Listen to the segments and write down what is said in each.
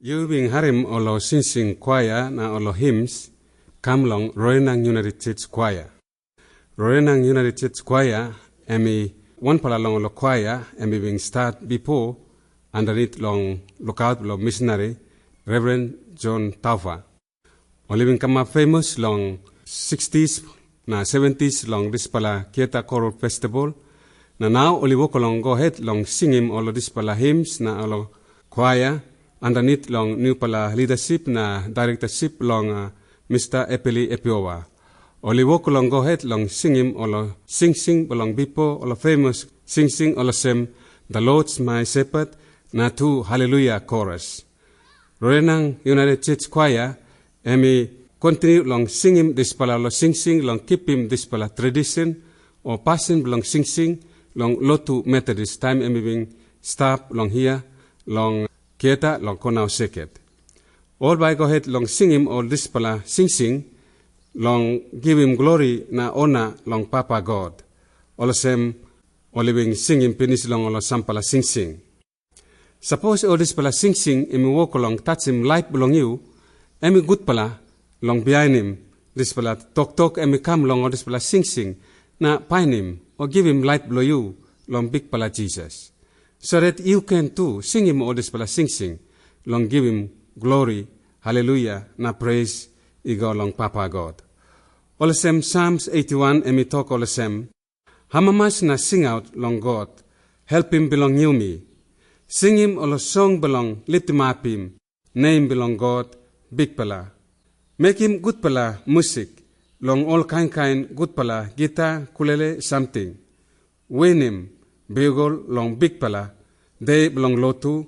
You being harim olo sing choir na olo hymns come long Roenang United Church Choir. Roenang United Church Choir emi one pala long olo choir emi being start before underneath long lookout lo missionary Reverend John Taufa. Oli being come famous long 60s na 70s long this pala Kieta Choral Festival. Na now oli woko long go ahead long sing him olo this pala hymns na olo choir. Underneath long new pala leadership na directorship long Mr. Epeli Epiowa. Oli woko long go ahead long sing him olo sing belong bipo olo famous sing olo sem the Lord's my shepherd na tu hallelujah chorus. Roenang United Church Choir emi continue long sing him this pala olo sing long keep him this pala tradition or passion belong sing long Lotu Methodist time emi being stop long here long Kieta long konau seket. All by go ahead long sing him all this pala sing long give him glory na honor long Papa God. All sem all living sing him finish long all sampala sing. Suppose all this pala sing emi walk along touch him life belong you emi good pala long behind him this pala talk emi come long all this pala sing na pine him or give him light below you long big pala Jesus. So that you can too sing him all this pala sing long give him glory, hallelujah, na praise igo long Papa God. All sem Psalms 81 emi talk all sem hamamas na sing out long God, help him belong you me. Sing him all song belong lift him up him, name belong God, big pala. Make him good pala music, long all kind good pala guitar, kulele something. Win him. Beugol long big pala, day belong Lotu,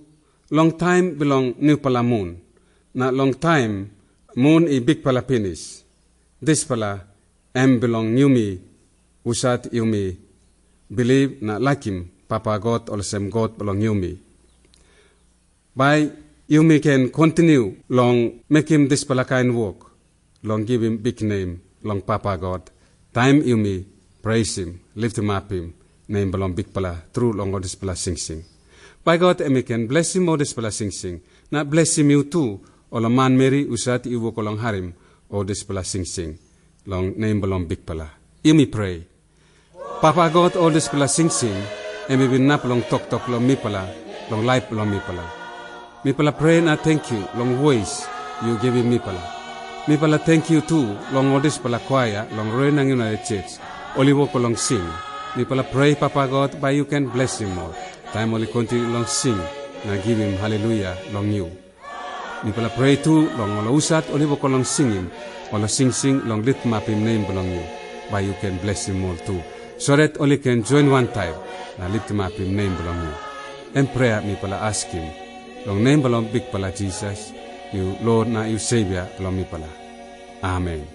long time belong new pala moon. Na long time, moon I big pala finish. This pala, belong new me, usat you me. Believe na like him, Papa God or sem God belong you me. By you me can continue long make him this pala kind work, long give him big name, long Papa God. Time you me, praise him, lift him up him. Name belong big pala, true long all this pala sing. By God, emi can bless him all this pala sing. Na bless him you too, all man Mary usat iwo kolong harim, all this pala sing. Long name belong big pala. You me pray. Papa God, all this pala sing, emi bin nap long tok long mi pala, long life belong mi pala. Mi pala pray na thank you, long voice you give him mi pala. Mi pala thank you too, long all this pala choir, long Roenang United Church, oliwo kolong sing. We pray, Papa God, by you can bless him more. Time only continue long sing, na give him hallelujah long you. We pray too, long all usat, only walk along sing him, all sing long lift map him name belong you. By you can bless him more too. So that only can join one time, na lift map him name belong you. And prayer me pala ask him, long name belong big pala Jesus, you Lord na you Savior belong me pala. Amen.